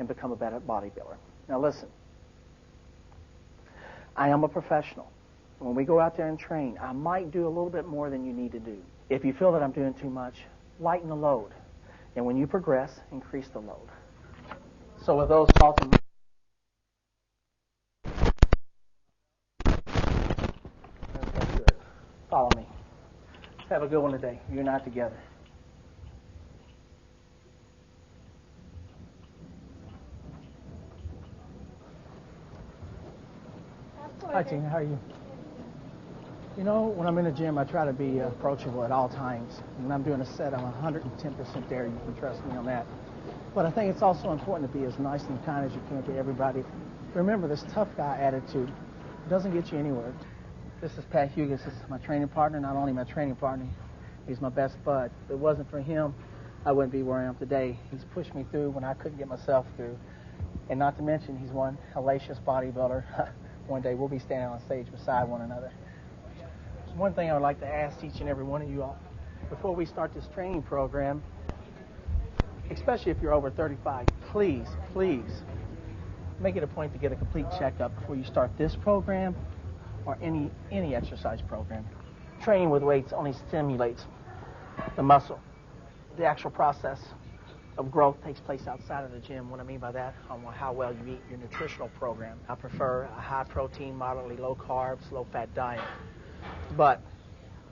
and become a better bodybuilder. Now listen, I am a professional. When we go out there and train, I might do a little bit more than you need to do. If you feel that I'm doing too much, lighten the load. And when you progress, increase the load. So with those thoughts in mind, that's good. Follow me. Have a good one today. You and I together. Hi, Tina. How are you? You know, when I'm in the gym, I try to be approachable at all times. When I'm doing a set, I'm 110% there. You can trust me on that. But I think it's also important to be as nice and kind as you can to everybody. Remember, this tough guy attitude doesn't get you anywhere. This is Pat Hughes. This is my training partner. Not only my training partner, he's my best bud. If it wasn't for him, I wouldn't be where I am today. He's pushed me through when I couldn't get myself through. And not to mention, he's one hellacious bodybuilder. One day we'll be standing on stage beside one another. One thing I would like to ask each and every one of you all, before we start this training program, especially if you're over 35, please, please make it a point to get a complete checkup before you start this program or any exercise program. Training with weights only stimulates the muscle. The actual process of growth takes place outside of the gym. What I mean by that, on how well you eat, your nutritional program. I prefer a high protein, moderately low carbs, low fat diet. But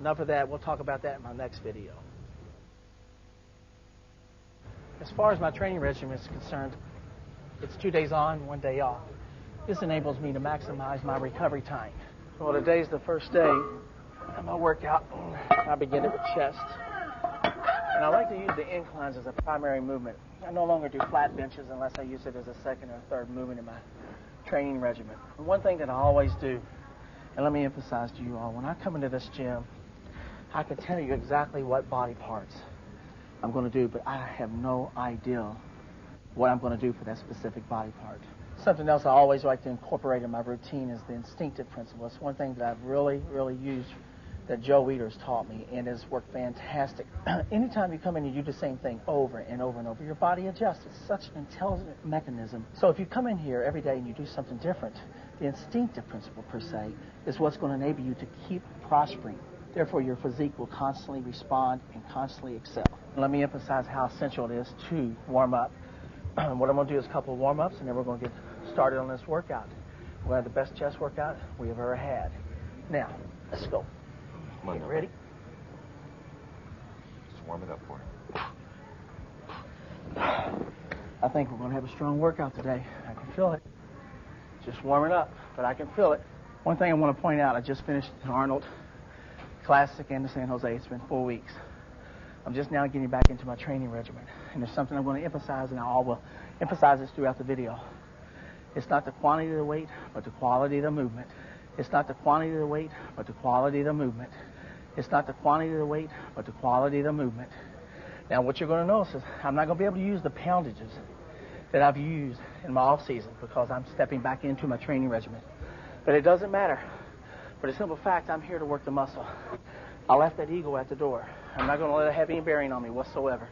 enough of that. We'll talk about that in my next video. As far as my training regimen is concerned, it's 2 days on, 1 day off. This enables me to maximize my recovery time. Well, today's the first day of my workout. I begin it with chest. And I like to use the inclines as a primary movement. I no longer do flat benches unless I use it as a second or third movement in my training regimen. And one thing that I always do, and let me emphasize to you all, when I come into this gym, I can tell you exactly what body parts I'm going to do, but I have no idea what I'm going to do for that specific body part. Something else I always like to incorporate in my routine is the instinctive principle. It's one thing that I've really used that Joe Weider's taught me, and has worked fantastic. Anytime you come in and you do the same thing over and over and over, your body adjusts. It's such an intelligent mechanism. So if you come in here every day and you do something different, the instinctive principle, per se, is what's going to enable you to keep prospering. Therefore, your physique will constantly respond and constantly excel. Let me emphasize how essential it is to warm up. What I'm going to do is a couple of warm-ups, and then we're going to get started on this workout. We're going to have the best chest workout we have ever had. Now, let's go. Get ready. Just warm it up for it. I think we're going to have a strong workout today. I can feel it. Just warming up, but I can feel it. One thing I want to point out, I just finished an Arnold Classic in San Jose. It's been 4 weeks. I'm just now getting back into my training regimen. And there's something I'm going to emphasize, and I will emphasize this throughout the video. It's not the quantity of the weight, but the quality of the movement. It's not the quantity of the weight, but the quality of the movement. It's not the quantity of the weight, but the quality of the movement. Now, what you're going to notice is I'm not going to be able to use the poundages that I've used in my off season because I'm stepping back into my training regimen. But it doesn't matter. For the simple fact, I'm here to work the muscle. I left that ego at the door. I'm not going to let it have any bearing on me whatsoever.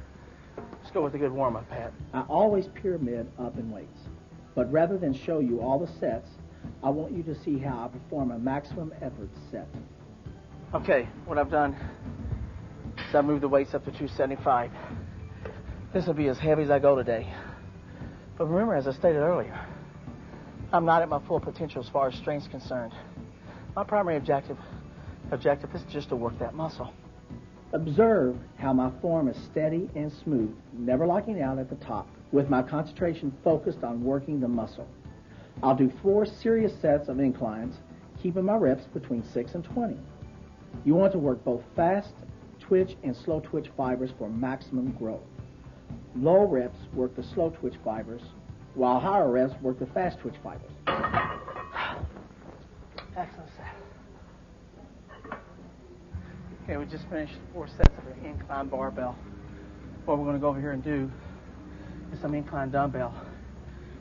Let's go with a good warm-up, Pat. I always pyramid up in weights. But rather than show you all the sets, I want you to see how I perform a maximum effort set. Okay, what I've done is I've moved the weights up to 275. This will be as heavy as I go today. But remember, as I stated earlier, I'm not at my full potential as far as strength is concerned. My primary objective is just to work that muscle. Observe how my form is steady and smooth, never locking out at the top, with my concentration focused on working the muscle. I'll do 4 serious sets of inclines, keeping my reps between 6 and 20. You want to work both fast twitch and slow twitch fibers for maximum growth. Low reps work the slow twitch fibers, while higher reps work the fast twitch fibers. Excellent set. Okay, we just finished 4 sets of an incline barbell. What we're going to go over here and do is some incline dumbbell.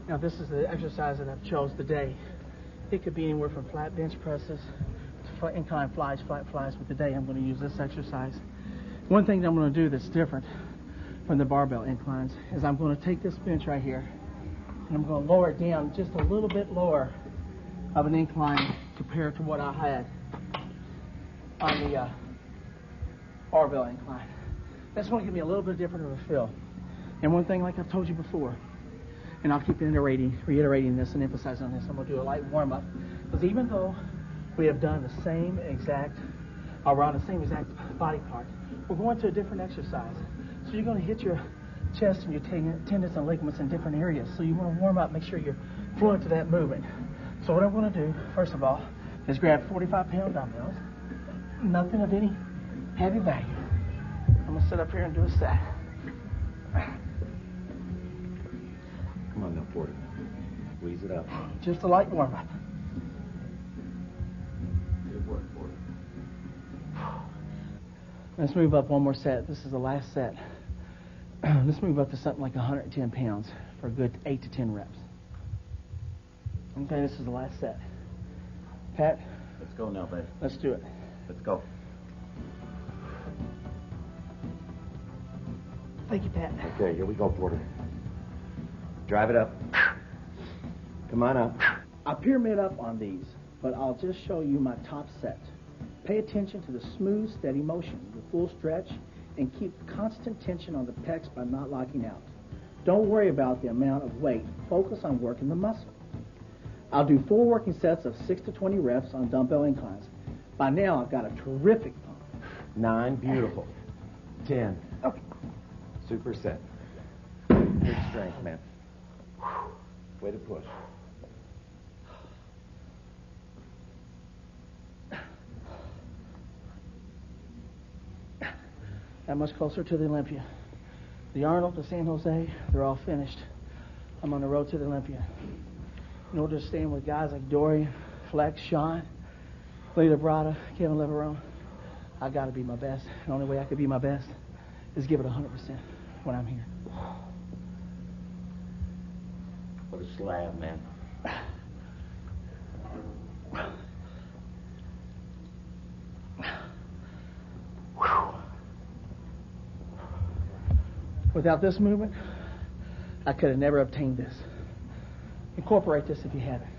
Now, this is the exercise that I've chose today. It could be anywhere from flat bench presses to incline flies, flat flies, but today I'm going to use this exercise. One thing that I'm going to do that's different from the barbell inclines is I'm going to take this bench right here, And I'm going to lower it down just a little bit lower of an incline compared to what I had on the barbell incline. That's going to give me a little bit different of a feel. And one thing, like I've told you before, and I'll keep reiterating this and emphasizing on this, I'm going to do a light warm-up. Because even though we have done the same exact, around the same exact body part, we're going to a different exercise. So you're going to hit your chest and your tendons and ligaments in different areas. So you want to warm up, make sure you're fluent to that movement. So what I'm going to do, first of all, is grab 45-pound dumbbells, nothing of any heavy value. I'm going to sit up here and do a set. Come on now, Porter. Squeeze it up. Just a light warm-up. Good work, Porter. Let's move up one more set. This is the last set. Let's move up to something like 110 pounds for a good 8 to 10 reps. Okay, this is the last set. Pat? Let's go now, baby. Let's do it. Let's go. Thank you, Pat. Okay, here we go, Porter. Drive it up. Come on up. I pyramid up on these, but I'll just show you my top set. Pay attention to the smooth, steady motion, the full stretch, and keep constant tension on the pecs by not locking out. Don't worry about the amount of weight. Focus on working the muscle. I'll do 4 working sets of 6 to 20 reps on dumbbell inclines. By now, I've got a terrific pump. 9, beautiful. 10. Okay. Super set. Good strength, man. Way to push. That much closer to the Olympia. The Arnold, the San Jose, they're all finished. I'm on the road to the Olympia. In order to stand with guys like Dorian, Flex, Sean, Lita Brada, Kevin Leverone, I got to be my best. The only way I could be my best is give it 100% when I'm here. What a slab, man. Without this movement, I could have never obtained this. Incorporate this if you haven't.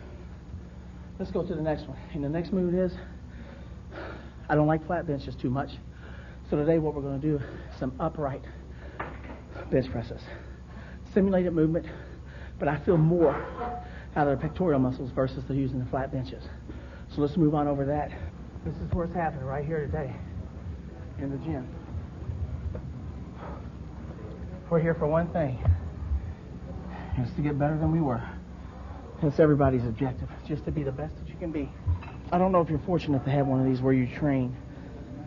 Let's go to the next one. And the next move is, I don't like flat benches too much. So today what we're going to do is some upright bench presses. Simulated movement, but I feel more out of the pectoral muscles versus the using the flat benches. So let's move on over that. This is where it's happening right here today in the gym. We're here for one thing. It's to get better than we were. That's everybody's objective, just to be the best that you can be. I don't know if you're fortunate to have one of these where you train,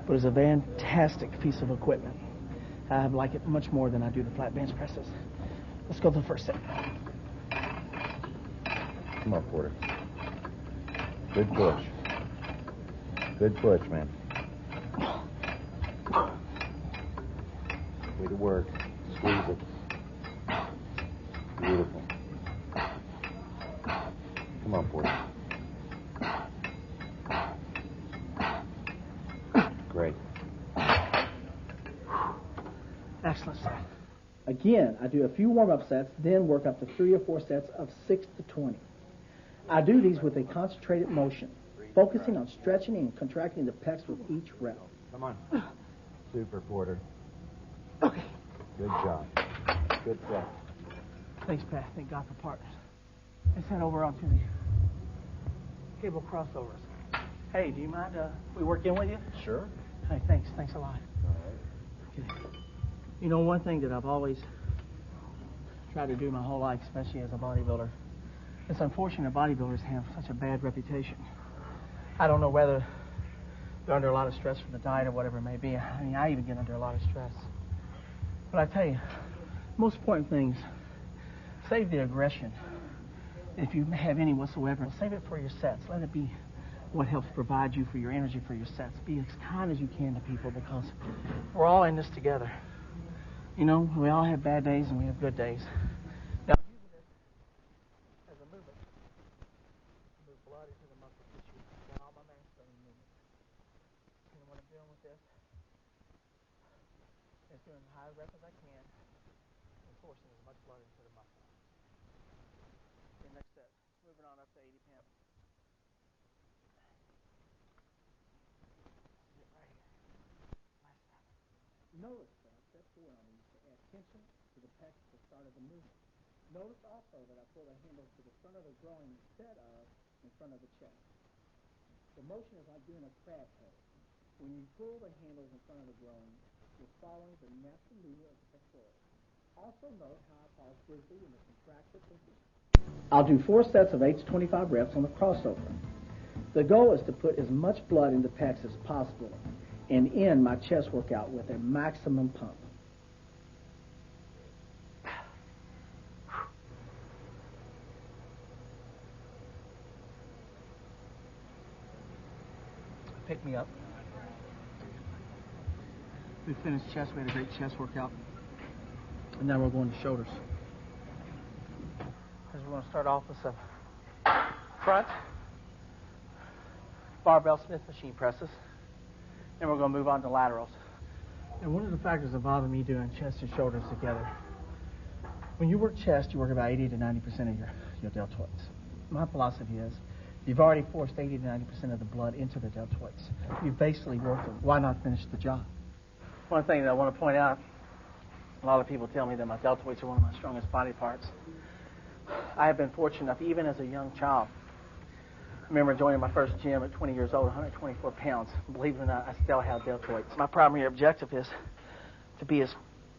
but it's a fantastic piece of equipment. I like it much more than I do the flat bench presses. Let's go to the first set. Come on, Porter. Good push. Good push, man. Way to work. Squeeze it. Beautiful. Come on, Porter. Great. Excellent set. Again, I do a few warm-up sets, then work up to 3 or 4 sets of 6 to 20. I do these with a concentrated motion, focusing on stretching and contracting the pecs with each rep. Come on. Super, Porter. Okay. Good job. Good set. Thanks, Pat. Thank God for partners. Let's head over onto the cable crossovers. Hey, do you mind we work in with you? Sure. Hey, thanks. Thanks a lot. All right. Okay. You know, one thing that I've always tried to do my whole life, especially as a bodybuilder, it's unfortunate bodybuilders have such a bad reputation. I don't know whether they're under a lot of stress from the diet or whatever it may be. I mean, I even get under a lot of stress. But I tell you, most important things, save the aggression. If you have any whatsoever, save it for your sets. Let it be what helps provide you for your energy for your sets. Be as kind as you can to people because we're all in this together. You know, we all have bad days and we have good days. Now, I'm using this as a movement to move blood into the muscle tissue down all my mainstream movements. And what I'm doing with this is doing as high a rep as I can and forcing as much blood into the muscle. 80 pounds. Notice that I step forward on these to add tension to the pecs at the start of the movement. Notice also that I pull the handles to the front of the groin instead of in front of the chest. The motion is like doing a crab pose. When you pull the handles in front of the groin, you're following the natural movement of the pectorals. Also note how I pause briefly in the contracted position. I'll do 4 sets of 8 to 25 reps on the crossover. The goal is to put as much blood into pecs as possible and end my chest workout with a maximum pump. Pick me up. We finished chest. We had a great chest workout. And now we're going to shoulders. Because we're going to start off with some front barbell Smith machine presses. Then we're going to move on to laterals. And one of the factors that bother me doing chest and shoulders together, when you work chest, you work about 80 to 90% of your deltoids. My philosophy is, you've already forced 80 to 90% of the blood into the deltoids. You've basically worked them. Why not finish the job? One thing that I want to point out, a lot of people tell me that my deltoids are one of my strongest body parts. I have been fortunate enough, even as a young child. I remember joining my first gym at 20 years old, 124 pounds. Believe it or not, I still have deltoids. My primary objective is to be as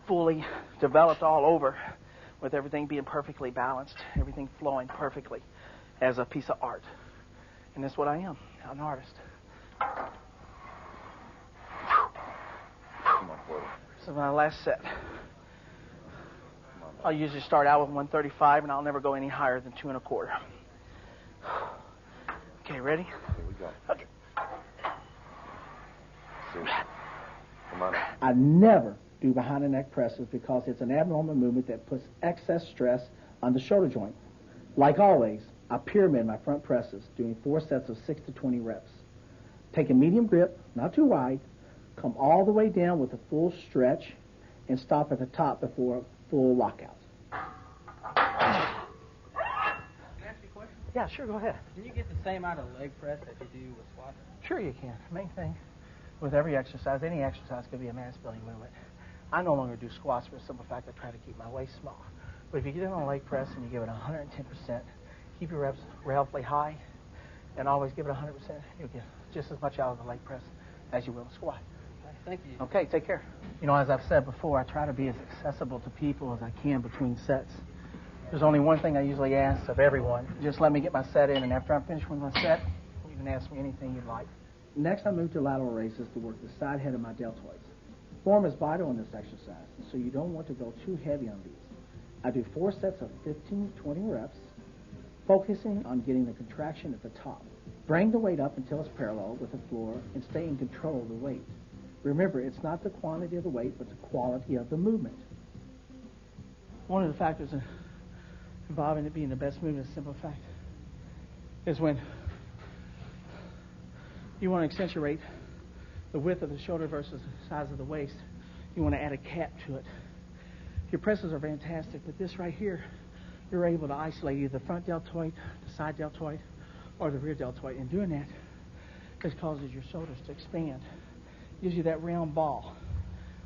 fully developed all over, with everything being perfectly balanced, everything flowing perfectly as a piece of art. And that's what I am, an artist. Come on forward. So my last set. I'll usually start out with 135, and I'll never go any higher than 2 1/4. Okay, ready? Here we go. Okay. See. Come on. I never do behind the neck presses because it's an abnormal movement that puts excess stress on the shoulder joint. Like always, I pyramid my front presses, doing 4 sets of 6 to 20 reps. Take a medium grip, not too wide, come all the way down with a full stretch, and stop at the top before a full lockout. Can I ask you a question? Yeah, sure, go ahead. Can you get the same amount of leg press that you do with squats? Sure you can. Main thing with every exercise, any exercise could be a mass building movement. I no longer do squats for the simple fact I try to keep my waist small. But if you get in on a leg press and you give it 110%, keep your reps relatively high, and always give it 100%, you'll get just as much out of the leg press as you will a squat. Okay, thank you. Okay, take care. You know, as I've said before, I try to be as accessible to people as I can between sets. There's only one thing I usually ask of everyone. Just let me get my set in, and after I'm finished with my set, you can ask me anything you'd like. Next, I move to lateral raises to work the side head of my deltoids. Form is vital in this exercise, so you don't want to go too heavy on these. I do 4 sets of 15 to 20 reps, focusing on getting the contraction at the top. Bring the weight up until it's parallel with the floor and stay in control of the weight. Remember, it's not the quantity of the weight, but the quality of the movement. One of the factors involving it being the best movement, a simple fact, is when you want to accentuate the width of the shoulder versus the size of the waist, you want to add a cap to it. Your presses are fantastic, but this right here, you're able to isolate either the front deltoid, the side deltoid, or the rear deltoid. And doing that, this causes your shoulders to expand. Gives you that round ball,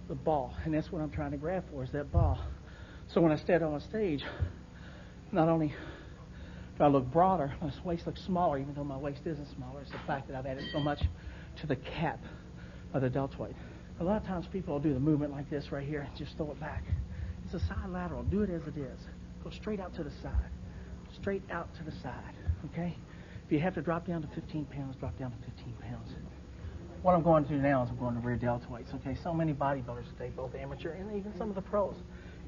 the ball. And that's what I'm trying to grab for, is that ball. So when I stand on stage, not only do I look broader, my waist looks smaller, even though my waist isn't smaller. It's the fact that I've added so much to the cap of the deltoid. A lot of times people will do the movement like this right here and just throw it back. It's a side lateral. Do it as it is. Go straight out to the side. Straight out to the side, okay? If you have to drop down to 15 pounds, drop down to 15 pounds. What I'm going to do now is I'm going to rear deltoids, okay? So many bodybuilders today, both amateur and even some of the pros,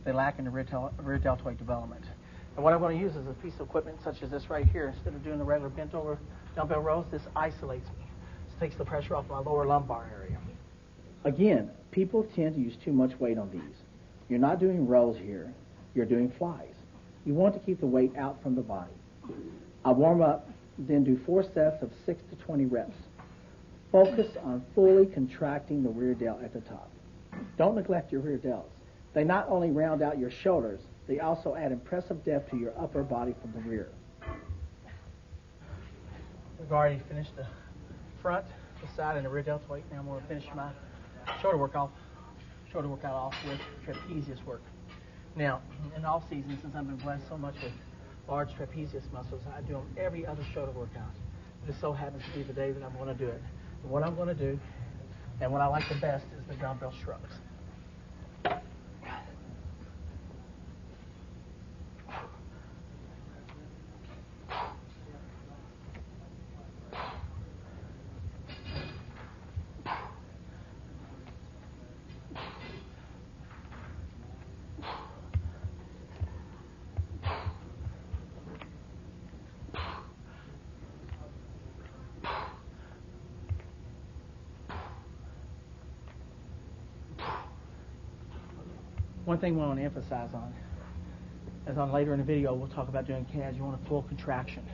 they lack in the rear deltoid development. And what I'm going to use is a piece of equipment such as this right here. Instead of doing the regular bent over dumbbell rows, this isolates me. This takes the pressure off my lower lumbar area. Again, people tend to use too much weight on these. You're not doing rows here. You're doing flies. You want to keep the weight out from the body. I warm up, then do 4 sets of 6 to 20 reps. Focus on fully contracting the rear delt at the top. Don't neglect your rear delts. They not only round out your shoulders, they also add impressive depth to your upper body from the rear. We've already finished the front, the side, and the rear delta weight. Now I'm going to finish my shoulder workout off with trapezius work. Now, in off season, since I've been blessed so much with large trapezius muscles, I do them every other shoulder workout. It just so happens to be the day that I'm going to do it. And what I'm going to do, and what I like the best, is the dumbbell shrugs. One thing we want to emphasize on, as on later in the video, we'll talk about doing calves. You want a full contraction.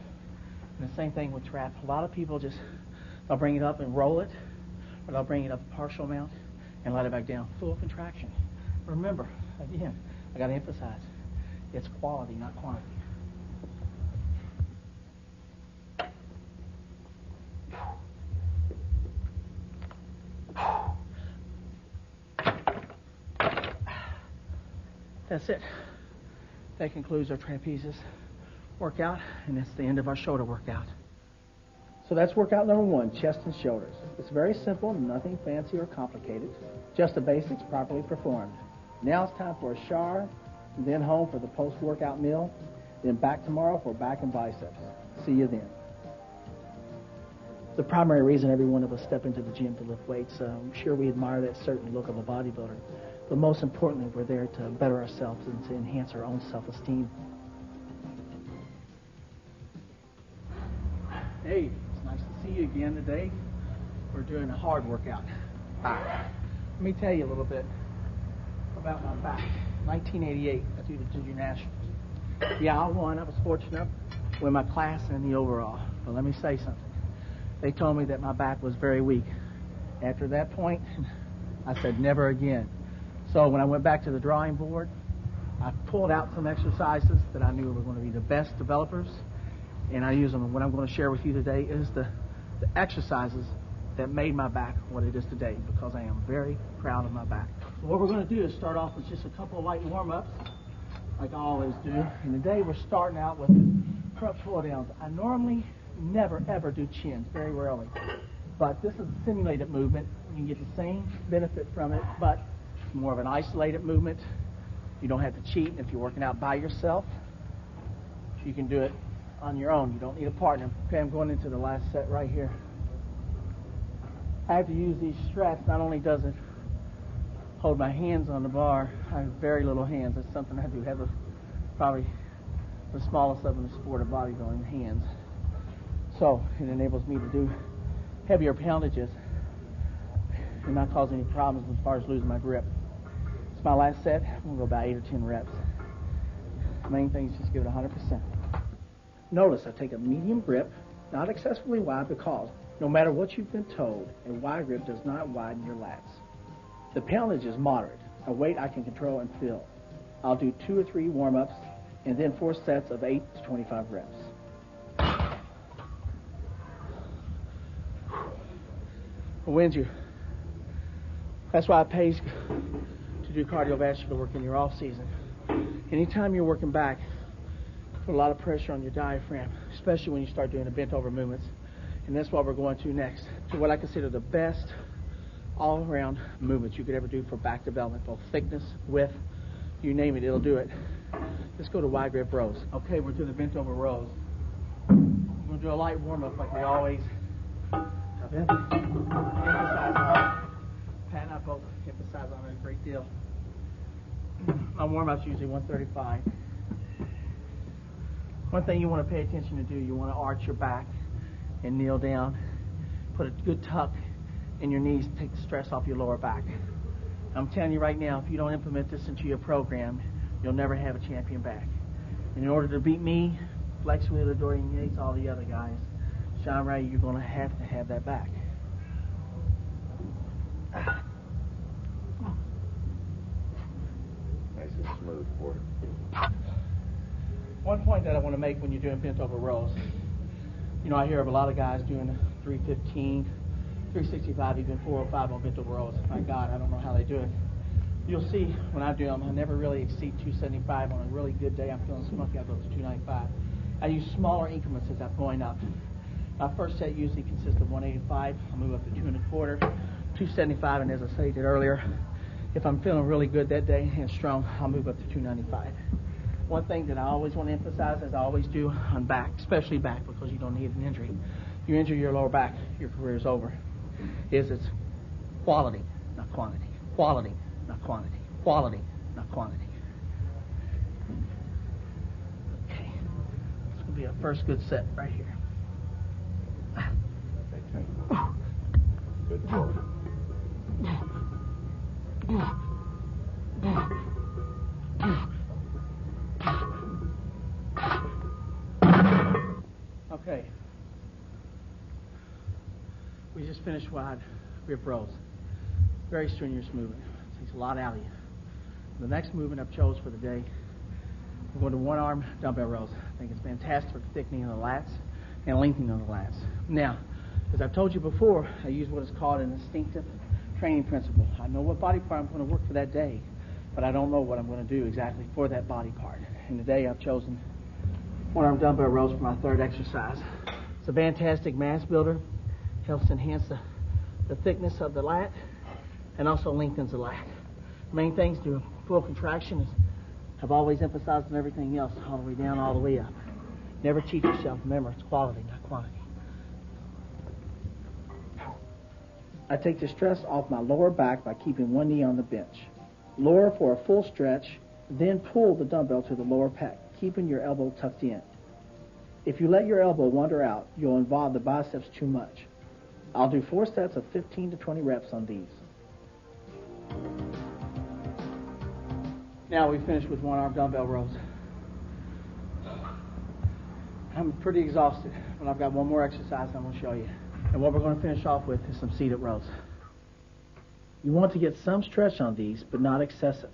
And the same thing with trap. A lot of people they'll bring it up and roll it, or they'll bring it up a partial amount and let it back down. Full contraction. Remember, again, I got to emphasize, it's quality, not quantity. That's it. That concludes our trapezius workout, and that's the end of our shoulder workout. So that's workout number 1, chest and shoulders. It's very simple, nothing fancy or complicated, just the basics properly performed. Now it's time for a shower, and then home for the post-workout meal, then back tomorrow for back and biceps. See you then. The primary reason every one of us step into the gym to lift weights, I'm sure we admire that certain look of a bodybuilder. But most importantly, we're there to better ourselves and to enhance our own self-esteem. Hey, it's nice to see you again today. We're doing a hard workout. Let me tell you a little bit about my back. 1988, I do the Junior Nationals. Yeah, I won. I was fortunate enough to win my class and the overall. But let me say something. They told me that my back was very weak. After that point, I said never again. So when I went back to the drawing board, I pulled out some exercises that I knew were going to be the best developers, and I use them. And what I'm going to share with you today is the exercises that made my back what it is today, because I am very proud of my back. So what we're going to do is start off with just a couple of light warm-ups, like I always do. And today we're starting out with crunch pull-downs. I normally never, ever do chins, very rarely. But this is a simulated movement. You can get the same benefit from it, but it's more of an isolated movement. You don't have to cheat. If you're working out by yourself, you can do it on your own. You don't need a partner. Okay, I'm going into the last set right here. I have to use these straps. Not only does it hold my hands on the bar, I have very little hands. That's something I do have probably the smallest of in the sport of bodybuilding, hands. So it enables me to do heavier poundages and not cause any problems as far as losing my grip. It's my last set. I'm going to go about 8 or 10 reps. The main thing is just give it 100%. Notice I take a medium grip, not excessively wide, because no matter what you've been told, a wide grip does not widen your lats. The poundage is moderate, a weight I can control and feel. I'll do 2 or 3 warm-ups and then 4 sets of 8 to 25 reps. Wins you. That's why it pays to do cardiovascular work in your off season. Anytime you're working back, put a lot of pressure on your diaphragm, especially when you start doing the bent over movements. And that's what we're going to next, to what I consider the best all-around movements you could ever do for back development, both thickness, width, you name it, it'll do it. Let's go to wide grip rows. Okay, we're to the bent over rows. We're going to do a light warm-up like we always emphasize on. Pat and I both emphasize on it a great deal. My warm-up's usually 135. One thing you want to pay attention to do, you want to arch your back and kneel down. Put a good tuck in your knees, take the stress off your lower back. I'm telling you right now, if you don't implement this into your program, you'll never have a champion back. And in order to beat me, Flex Wheeler, Dorian Yates, all the other guys, Sean Ray, you're going to have that back. Nice and smooth, Porter. One point that I want to make when you're doing bent over rows, You know, I hear of a lot of guys doing 315, 365, even 405 on bent over rows. My God, I don't know how they do it. You'll see when I do them, I never really exceed 275. On a really good day, I'm feeling spunky, I'll go to 295. I use smaller increments as I'm going up. My first set usually consists of 185. I'll move up to 2 1/4, 275, and as I stated earlier, if I'm feeling really good that day and strong, I'll move up to 295. One thing that I always want to emphasize, as I always do on back, especially back, because you don't need an injury. If you injure your lower back, your career is over. It's quality, not quantity. Quality, not quantity. Quality, not quantity. Okay. This will be our first good set right here. Good job. Okay. We just finished wide grip rows. Very strenuous movement. Takes a lot out of you. The next movement I've chose for the day, we're going to one-arm dumbbell rows. I think it's fantastic for thickening of the lats and lengthening of the lats. Now, as I've told you before, I use what is called an instinctive training principle. I know what body part I'm going to work for that day, but I don't know what I'm going to do exactly for that body part. And today I've chosen one-arm dumbbell rows for my third exercise. It's a fantastic mass builder. Helps enhance the thickness of the lat and also lengthens the lat. Main things do full contraction, as I've always emphasized on everything else, all the way down, all the way up. Never cheat yourself. Remember, it's quality, not quantity. I take the stress off my lower back by keeping one knee on the bench. Lower for a full stretch, then pull the dumbbell to the lower pec, keeping your elbow tucked in. If you let your elbow wander out, you'll involve the biceps too much. I'll do 4 sets of 15 to 20 reps on these. Now we finish with one-arm dumbbell rows. I'm pretty exhausted, but I've got one more exercise I'm going to show you. And what we're going to finish off with is some seated rows. You want to get some stretch on these, but not excessive.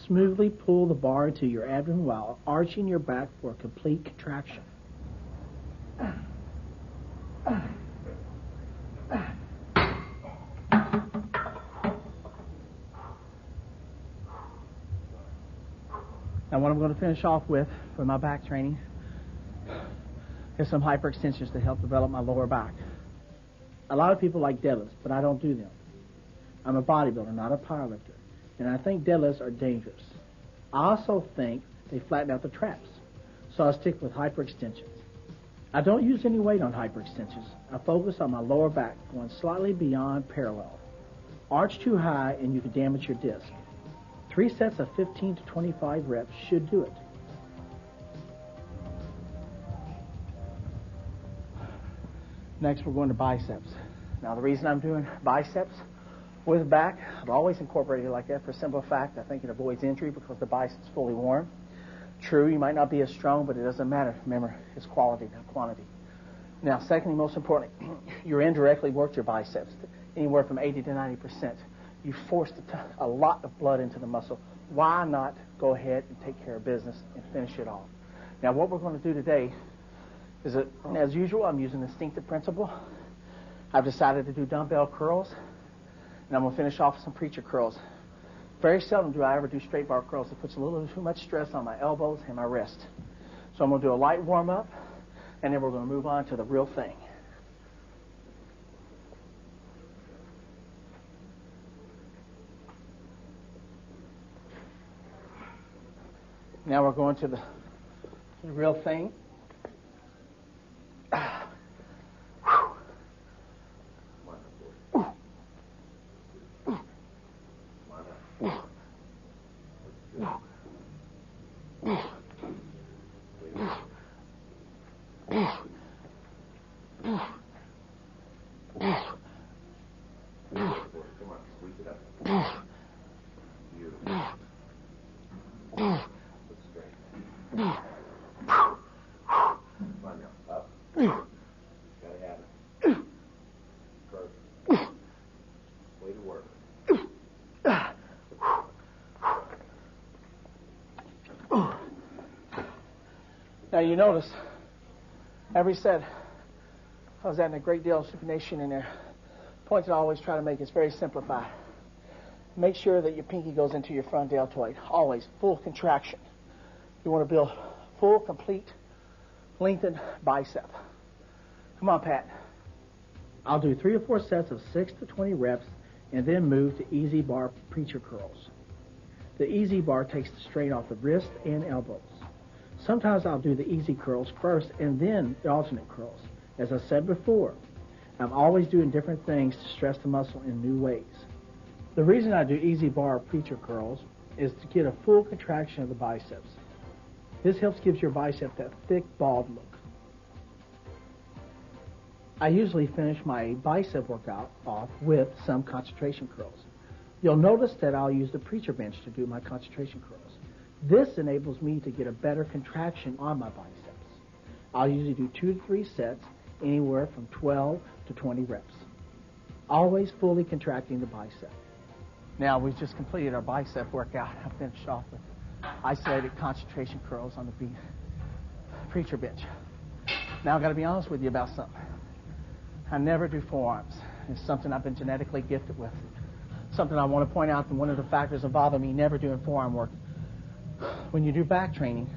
Smoothly pull the bar into your abdomen while arching your back for a complete contraction. Now what I'm going to finish off with for my back training is some hyperextensions to help develop my lower back. A lot of people like deadlifts, but I don't do them. I'm a bodybuilder, not a powerlifter, and I think deadlifts are dangerous. I also think they flatten out the traps, so I stick with hyperextensions. I don't use any weight on hyperextensions. I focus on my lower back, going slightly beyond parallel. Arch too high and you can damage your disc. 3 sets of 15 to 25 reps should do it. Next, we're going to biceps. Now, the reason I'm doing biceps with back, I've always incorporated it like that for a simple fact. I think it avoids injury because the bicep's fully warm. True, you might not be as strong, but it doesn't matter. Remember, it's quality, not quantity. Now, secondly, most importantly, you indirectly worked your biceps, anywhere from 80 to 90%. You forced a lot of blood into the muscle. Why not go ahead and take care of business and finish it off? Now, what we're going to do today is that, as usual, I'm using the instinctive principle. I've decided to do dumbbell curls, and I'm going to finish off with some preacher curls. Very seldom do I ever do straight bar curls. It puts a little too much stress on my elbows and my wrist. So I'm going to do a light warm-up, and then we're going to move on to the real thing. Now we're going to the real thing. Now you notice every set I was adding a great deal of supination in there. The point that I always try to make is very simplified. Make sure that your pinky goes into your front deltoid. Always full contraction. You want to build full, complete, lengthened bicep. Come on, Pat. I'll do 3 or 4 sets of 6 to 20 reps and then move to easy bar preacher curls. The easy bar takes the strain off the wrist and elbows. Sometimes I'll do the easy curls first and then the alternate curls. As I said before, I'm always doing different things to stress the muscle in new ways. The reason I do easy bar preacher curls is to get a full contraction of the biceps. This helps give your bicep that thick, bald look. I usually finish my bicep workout off with some concentration curls. You'll notice that I'll use the preacher bench to do my concentration curls. This enables me to get a better contraction on my biceps. I'll usually do 2 to 3 sets, anywhere from 12 to 20 reps. Always fully contracting the bicep. Now we've just completed our bicep workout. I finished off with isolated concentration curls on the preacher bench. Now I've got to be honest with you about something. I never do forearms. It's something I've been genetically gifted with. Something I want to point out that one of the factors that bother me never doing forearm work. When you do back training,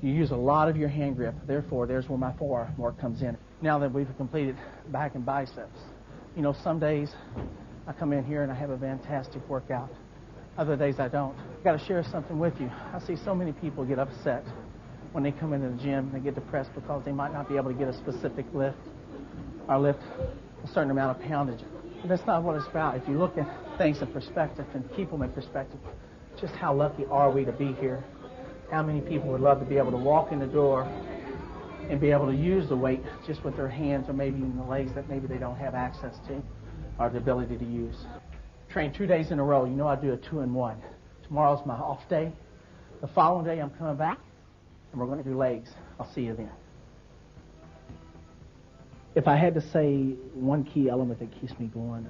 you use a lot of your hand grip. Therefore, there's where my forearm work comes in. Now that we've completed back and biceps, you know, some days I come in here and I have a fantastic workout. Other days I don't. I've got to share something with you. I see so many people get upset when they come into the gym and they get depressed because they might not be able to get a specific lift or lift a certain amount of poundage. But that's not what it's about. If you look at things in perspective and keep them in perspective, just how lucky are we to be here? How many people would love to be able to walk in the door and be able to use the weight just with their hands or maybe even the legs that maybe they don't have access to or the ability to use. Train 2 days in a row. You know I do a 2-in-1. Tomorrow's my off day. The following day I'm coming back and we're going to do legs. I'll see you then. If I had to say one key element that keeps me going,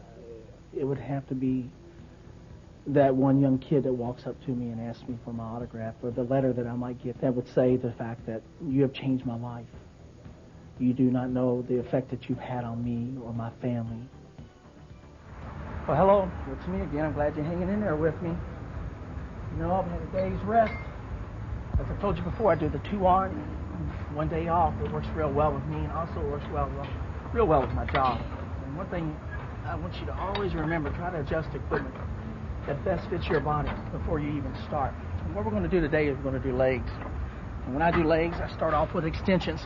it would have to be that one young kid that walks up to me and asks me for my autograph, or the letter that I might get that would say the fact that you have changed my life. You do not know the effect that you've had on me or my family. Well, hello. It's me again. I'm glad you're hanging in there with me. You know, I've had a day's rest. As I told you before, I do the 2 on, 1 day off. It works real well with me, and also works real well with my job. And one thing I want you to always remember, try to adjust equipment that best fits your body before you even start. And what we're going to do today is we're going to do legs. And when I do legs, I start off with extensions.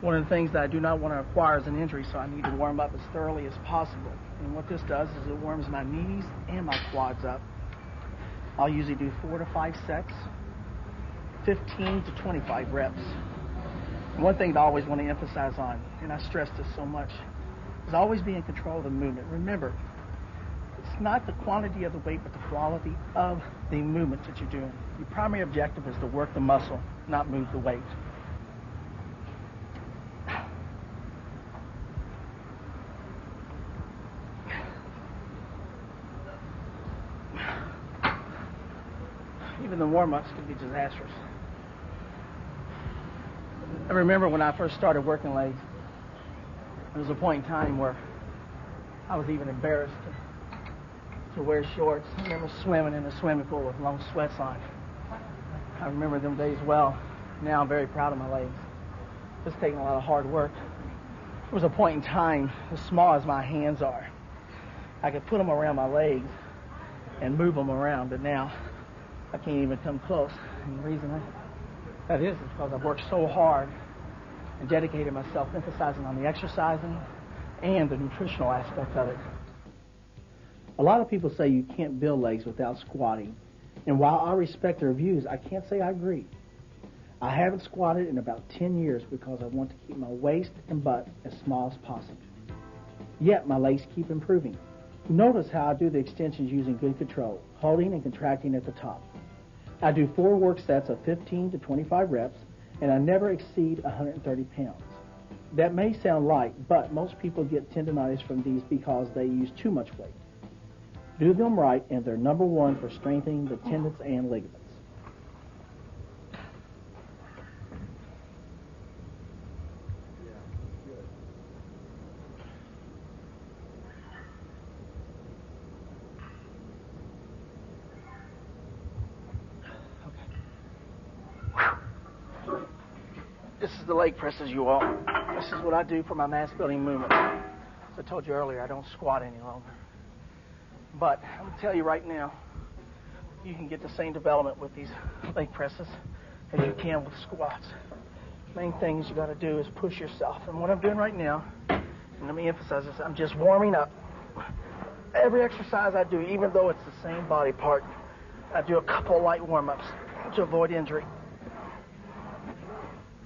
One of the things that I do not want to acquire is an injury, so I need to warm up as thoroughly as possible. And what this does is it warms my knees and my quads up. I'll usually do 4 to 5 sets, 15 to 25 reps. And one thing that I always want to emphasize on, and I stress this so much, is always be in control of the movement. Remember, it's not the quantity of the weight, but the quality of the movement that you're doing. Your primary objective is to work the muscle, not move the weight. Even the warm-ups can be disastrous. I remember when I first started working legs, there was a point in time where I was even embarrassed to wear shorts. I remember swimming in the swimming pool with long sweats on. I remember them days well. Now I'm very proud of my legs. It's taken a lot of hard work. There was a point in time, as small as my hands are, I could put them around my legs and move them around, but now I can't even come close. And the reason that is because I've worked so hard and dedicated myself emphasizing on the exercising and the nutritional aspect of it. A lot of people say you can't build legs without squatting. And while I respect their views, I can't say I agree. I haven't squatted in about 10 years because I want to keep my waist and butt as small as possible. Yet my legs keep improving. Notice how I do the extensions using good control, holding and contracting at the top. I do 4 work sets of 15 to 25 reps, and I never exceed 130 pounds. That may sound light, but most people get tendonitis from these because they use too much weight. Do them right, and they're number 1 for strengthening the tendons and ligaments. This is the leg presses, you all. This is what I do for my mass building movement. As I told you earlier, I don't squat any longer. But I'm going to tell you right now, you can get the same development with these leg presses as you can with squats. Main things you got to do is push yourself. And what I'm doing right now, and let me emphasize this, I'm just warming up. Every exercise I do, even though it's the same body part, I do a couple light warm-ups to avoid injury.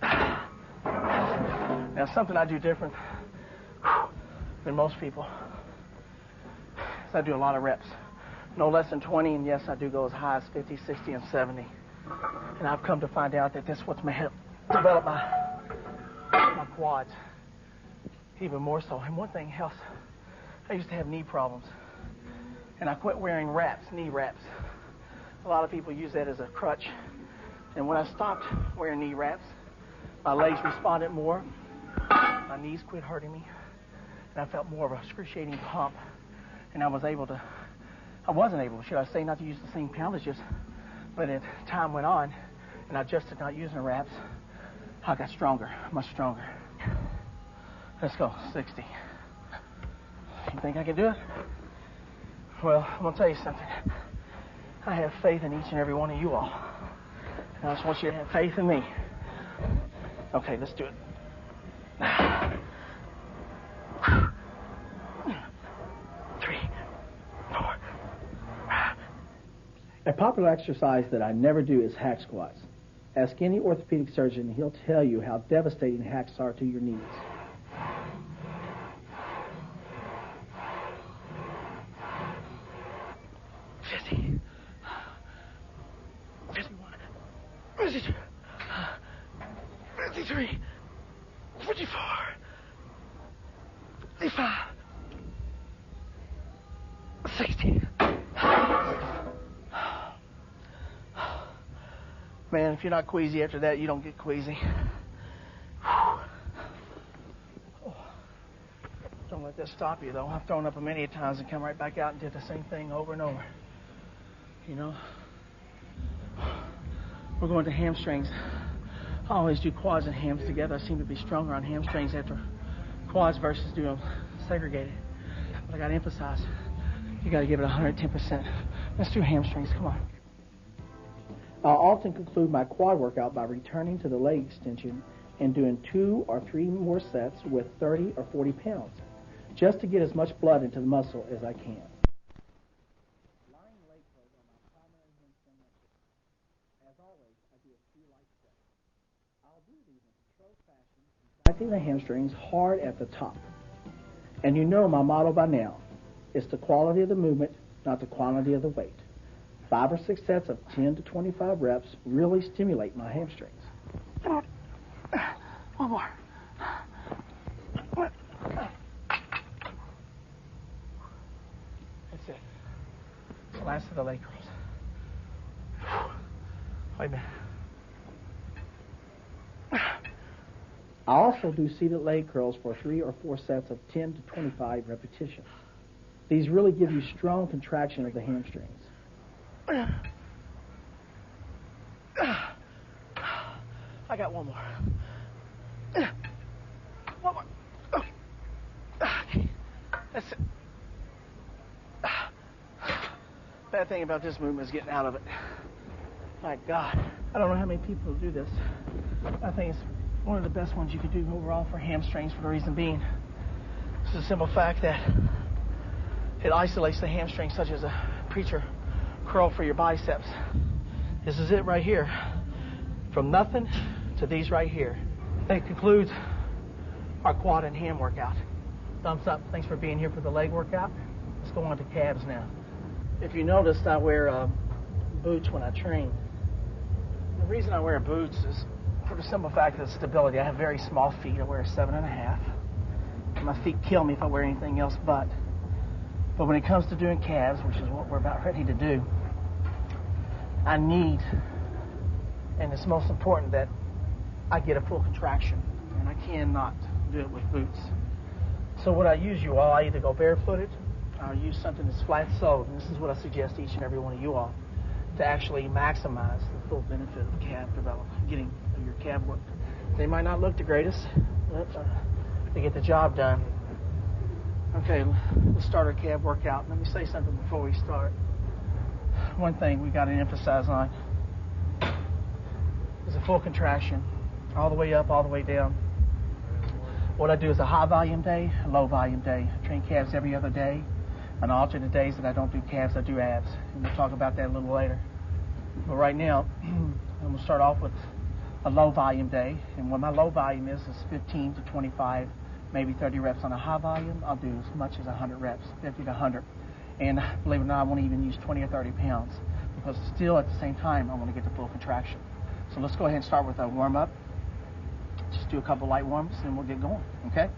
Now, something I do different than most people is I do a lot of reps. No less than 20, and yes, I do go as high as 50, 60, and 70. And I've come to find out that this is what's help develop my quads even more so. And one thing else, I used to have knee problems, and I quit wearing wraps, knee wraps. A lot of people use that as a crutch. And when I stopped wearing knee wraps, my legs responded more, my knees quit hurting me, and I felt more of a excruciating pump. And I wasn't able, should I say, not to use the same poundages, but as time went on, and I adjusted not using wraps, I got stronger, much stronger. Let's go, 60. You think I can do it? Well, I'm going to tell you something. I have faith in each and every one of you all. And I just want you to have faith in me. Okay, let's do it. 3, 4. A popular exercise that I never do is hack squats. Ask any orthopedic surgeon, and he'll tell you how devastating hacks are to your knees. $50. 51. 52. 53. 54. 55. 60. Man, if you're not queasy after that, you don't get queasy. Don't let that stop you, though. I've thrown up many times and come right back out and did the same thing over and over. You know? We're going to hamstrings. I always do quads and hams together. I seem to be stronger on hamstrings after quads versus doing them segregated. But I got to emphasize, you got to give it 110%. Let's do hamstrings. Come on. I'll often conclude my quad workout by returning to the leg extension and doing 2 or 3 more sets with 30 or 40 pounds, just to get as much blood into the muscle as I can. Lying leg curls are my primary hamstring exercise. As always, I do a few light sets. I'll do these in controlled fashion, contracting the hamstrings hard at the top. And you know my motto by now. It's the quality of the movement, not the quantity of the weight. 5 or 6 sets of 10 to 25 reps really stimulate my hamstrings. One more. That's it. It's the last of the leg curls. Wait a minute. I also do seated leg curls for 3 or 4 sets of 10 to 25 repetitions. These really give you strong contraction of the hamstrings. I got one more. One more. Okay. That's it. Bad thing about this movement is getting out of it. My God. I don't know how many people do this. I think it's one of the best ones you could do overall for hamstrings, for the reason being, it's the simple fact that it isolates the hamstrings, such as a preacher curl for your biceps. This is it right here. From nothing to these right here. That concludes our quad and ham workout. Thumbs up. Thanks for being here for the leg workout. Let's go on to calves now. If you noticed, I wear boots when I train. The reason I wear boots is for the simple fact of stability. I have very small feet. I wear a 7.5. And my feet kill me if I wear anything else but. But when it comes to doing calves, which is what we're about ready to do, I need, and it's most important, that I get a full contraction, and I cannot do it with boots. So what I use, you all, I either go barefooted, or I use something that's flat-soled, and this is what I suggest to each and every one of you all, to actually maximize the full benefit of calf development, getting your calf work They might not look the greatest, but they get the job done. Okay, let's start our calf workout. Let me say something before we start. One thing we got to emphasize on is a full contraction, all the way up, all the way down. What I do is a high volume day, a low volume day. I train calves every other day. On alternate days that I don't do calves, I do abs. And we'll talk about that a little later. But right now, I'm going to start off with a low volume day. And what my low volume is 15 to 25, maybe 30 reps. On a high volume, I'll do as much as 100 reps, 50 to 100. And believe it or not, I won't even use 20 or 30 pounds because still at the same time, I want to get the full contraction. So let's go ahead and start with a warm-up. Just do a couple light warm-ups and we'll get going, okay?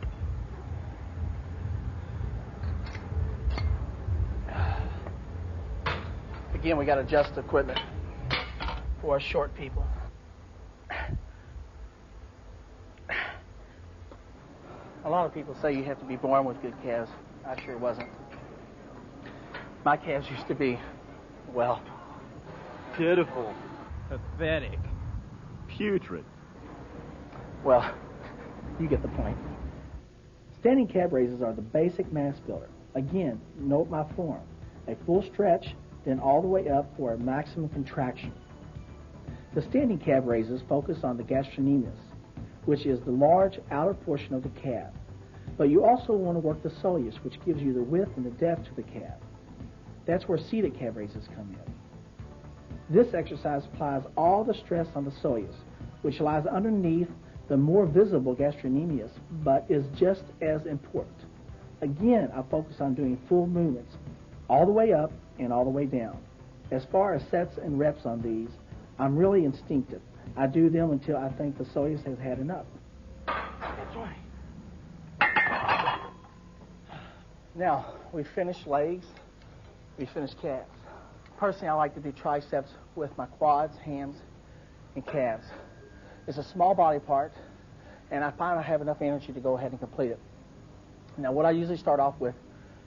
Again, we got to adjust the equipment for us short people. A lot of people say you have to be born with good calves. I sure wasn't. My calves used to be, well, Pitiful. Pathetic. Putrid. well, you get the point. Standing calf raises are the basic mass builder. Again, note my form. A full stretch, then all the way up for a maximum contraction. The standing calf raises focus on the gastrocnemius, which is the large outer portion of the calf. But you also want to work the soleus, which gives you the width and the depth to the calf. That's where seated calf raises come in. This exercise applies all the stress on the soleus, which lies underneath the more visible gastrocnemius, but is just as important. Again, I focus on doing full movements, all the way up and all the way down. As far as sets and reps on these, I'm really instinctive. I do them until I think the soleus has had enough. That's right. Now, we finished legs, we finished calves. Personally, I like to do triceps with my quads, hams, and calves. It's a small body part, and I find I have enough energy to go ahead and complete it. Now, what I usually start off with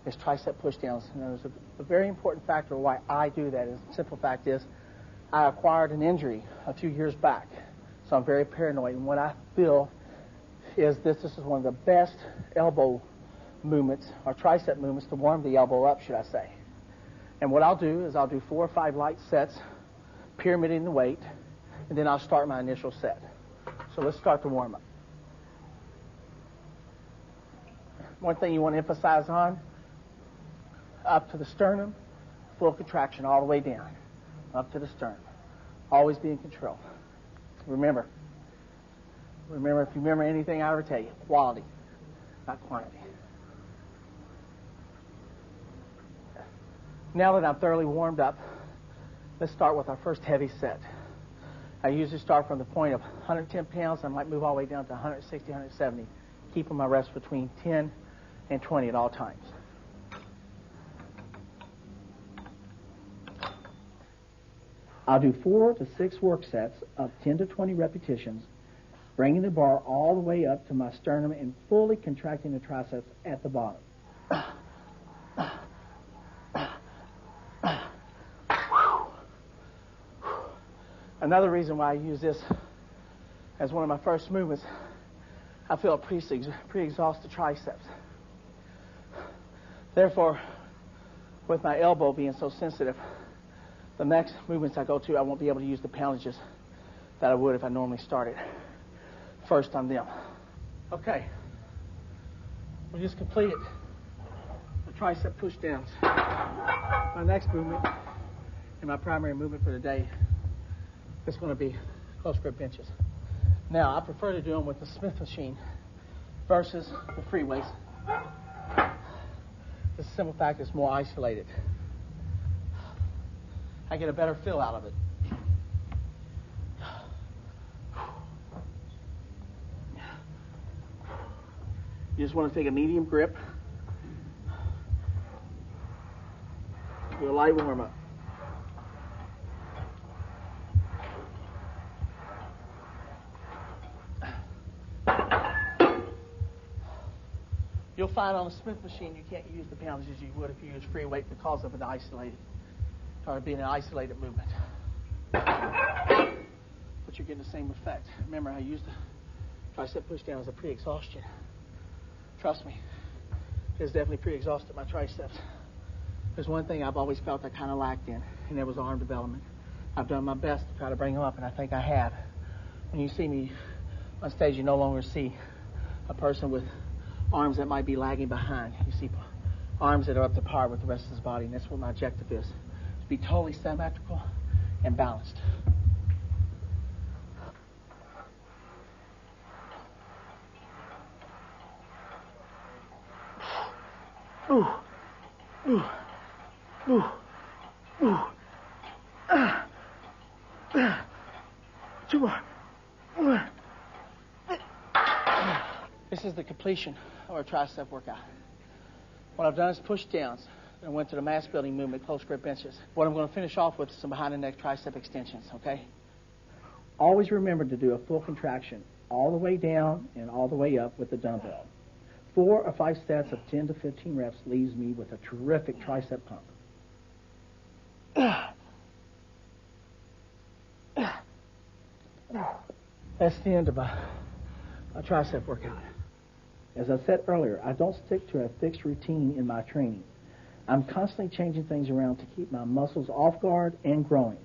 is tricep pushdowns. And there's a very important factor why I do that. And the simple fact is I acquired an injury a few years back, so I'm very paranoid. And what I feel is this is one of the best elbow movements, or tricep movements, to warm the elbow up, should I say. And what I'll do is I'll do 4 or 5 light sets, pyramiding the weight, and then I'll start my initial set. So let's start the warm-up. One thing you want to emphasize on, up to the sternum, full contraction all the way down. Up to the sternum. Always be in control. Remember, if you remember anything I ever tell you, quality, not quantity. Now that I'm thoroughly warmed up, let's start with our first heavy set. I usually start from the point of 110 pounds. I might move all the way down to 160, 170, keeping my reps between 10 and 20 at all times. I'll do 4 to 6 work sets of 10 to 20 repetitions, bringing the bar all the way up to my sternum and fully contracting the triceps at the bottom. Another reason why I use this as one of my first movements, I feel a pre-exhausted triceps. Therefore, with my elbow being so sensitive, the next movements I go to, I won't be able to use the poundages that I would if I normally started first on them. Okay. We just completed the tricep pushdowns. My next movement, and my primary movement for the day, is going to be close grip benches. Now, I prefer to do them with the Smith machine versus the free weights. The simple fact is more isolated. I get a better feel out of it. You just want to take a medium grip, do a light warm-up. You'll find on the Smith machine you can't use the poundages you would if you use free weight because of being an isolated movement. But you're getting the same effect. Remember, I used Tricep push down is a pre-exhaustion. Trust me, it's definitely pre-exhausted my triceps. There's one thing I've always felt I kind of lacked in, and that was arm development. I've done my best to try to bring them up, and I think I have. When you see me on stage, you no longer see a person with arms that might be lagging behind. You see arms that are up to par with the rest of his body, and that's what my objective is, to be totally symmetrical and balanced. Ooh. Ooh. Ooh. Ooh. Two more. This is the completion of our tricep workout. What I've done is push downs. I went to the mass building movement, close grip benches. What I'm going to finish off with is some behind the neck tricep extensions, okay? Always remember to do a full contraction all the way down and all the way up with the dumbbell. 4 or 5 sets of 10 to 15 reps leaves me with a terrific tricep pump. That's the end of a tricep workout. As I said earlier, I don't stick to a fixed routine in my training. I'm constantly changing things around to keep my muscles off guard and growing.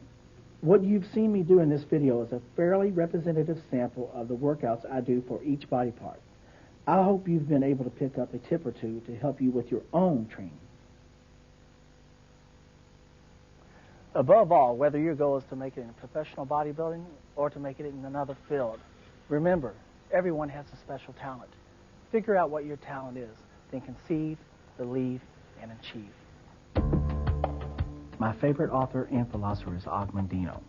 What you've seen me do in this video is a fairly representative sample of the workouts I do for each body part. I hope you've been able to pick up a tip or two to help you with your own training. Above all, whether your goal is to make it in professional bodybuilding or to make it in another field, remember, everyone has a special talent. Figure out what your talent is, then conceive, believe, and achieve. My favorite author and philosopher is Agmandino.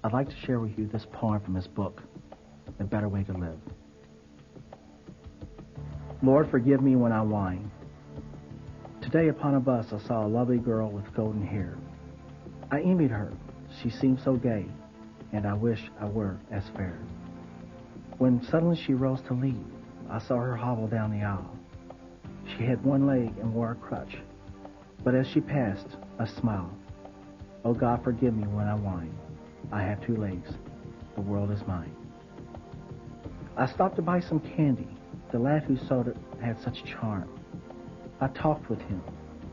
I'd like to share with you this poem from his book, A Better Way to Live. Lord, forgive me when I whine. Today upon a bus I saw a lovely girl with golden hair. I envied her. She seemed so gay, and I wish I were as fair. When suddenly she rose to leave, I saw her hobble down the aisle. She had one leg and wore a crutch, but as she passed, I smiled. Oh God, forgive me when I whine. I have 2 legs. The world is mine. I stopped to buy some candy. The lad who sold it had such charm. I talked with him.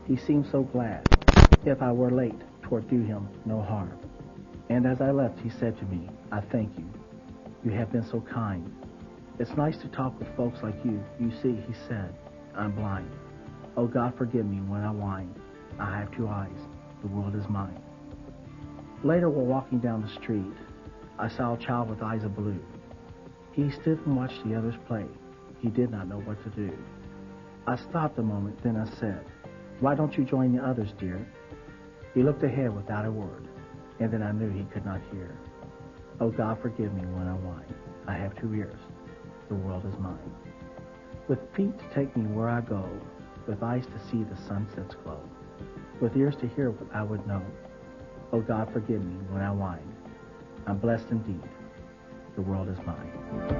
He seemed so glad. If I were late, 'twould do him no harm. And as I left, he said to me, I thank you. You have been so kind. It's nice to talk with folks like you. You see, he said, I'm blind. Oh God, forgive me when I whine. I have 2 eyes. The world is mine. Later, while walking down the street, I saw a child with eyes of blue. He stood and watched the others play. He did not know what to do. I stopped a moment, then I said, why don't you join the others, dear? He looked ahead without a word, and then I knew he could not hear. Oh God, forgive me when I whine. I have 2 ears. The world is mine. With feet to take me where I go, with eyes to see the sunset's glow, with ears to hear what I would know. Oh God, forgive me when I whine. I'm blessed indeed. The world is mine.